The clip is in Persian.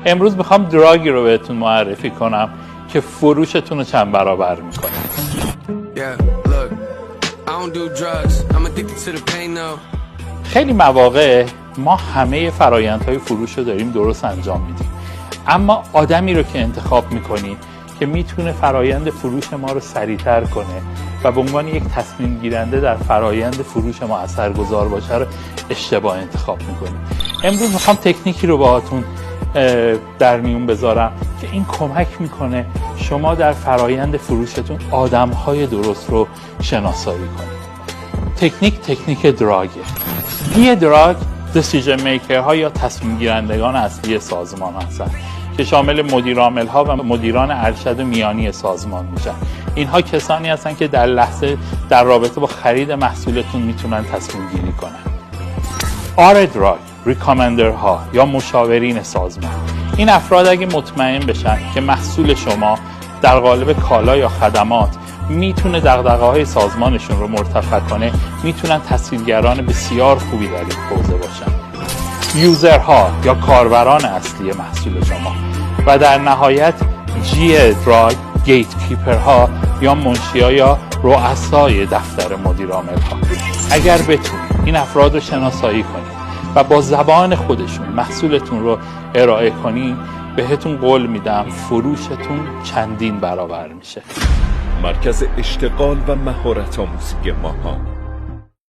امروز میخوام دراگی رو بهتون معرفی کنم که فروشتون رو چند برابر میکنه. خیلی مواقع ما همه فرایندهای فروش رو داریم درست انجام میدیم، اما آدمی رو که انتخاب میکنیم که میتونه فرایند فروش ما رو سریعتر کنه و به عنوان یک تصمیم گیرنده در فرایند فروش ما اثرگذار باشه رو اشتباه انتخاب میکنیم. امروز میخوام تکنیکی رو باهاتون در میون بذارم که این کمک میکنه شما در فرایند فروشتون آدمهای درست رو شناسایی کنید. تکنیک دراگه. یه دراگ دیسیژن میکر ها یا تصمیم گیرندگان اصلی سازمان هستن که شامل مدیر عامل ها و مدیران ارشد میانی سازمان میشن. اینها کسانی هستن که در لحظه در رابطه با خرید محصولتون میتونن تصمیم گیری کنن. آر دراگ ریکامندر ها یا مشاورین سازمان. این افراد اگه مطمئن بشن که محصول شما در قالب کالا یا خدمات میتونه دغدغه‌های سازمانشون رو مرتفع کنه، میتونن تسهیلگران بسیار خوبی در این حوزه باشن. یوزرها یا کاربران اصلی محصول شما و در نهایت دراگ گیت کیپرها یا منشی‌ها یا رؤسای دفتر مدیر عامل ها. اگر بتونید این افراد رو شناسایی کنید و با زبان خودشون محصولتون رو ارائه کنید، بهتون قول میدم فروشتون چندین برابر میشه. مرکز اشتغال و مهارت آموزی ماهان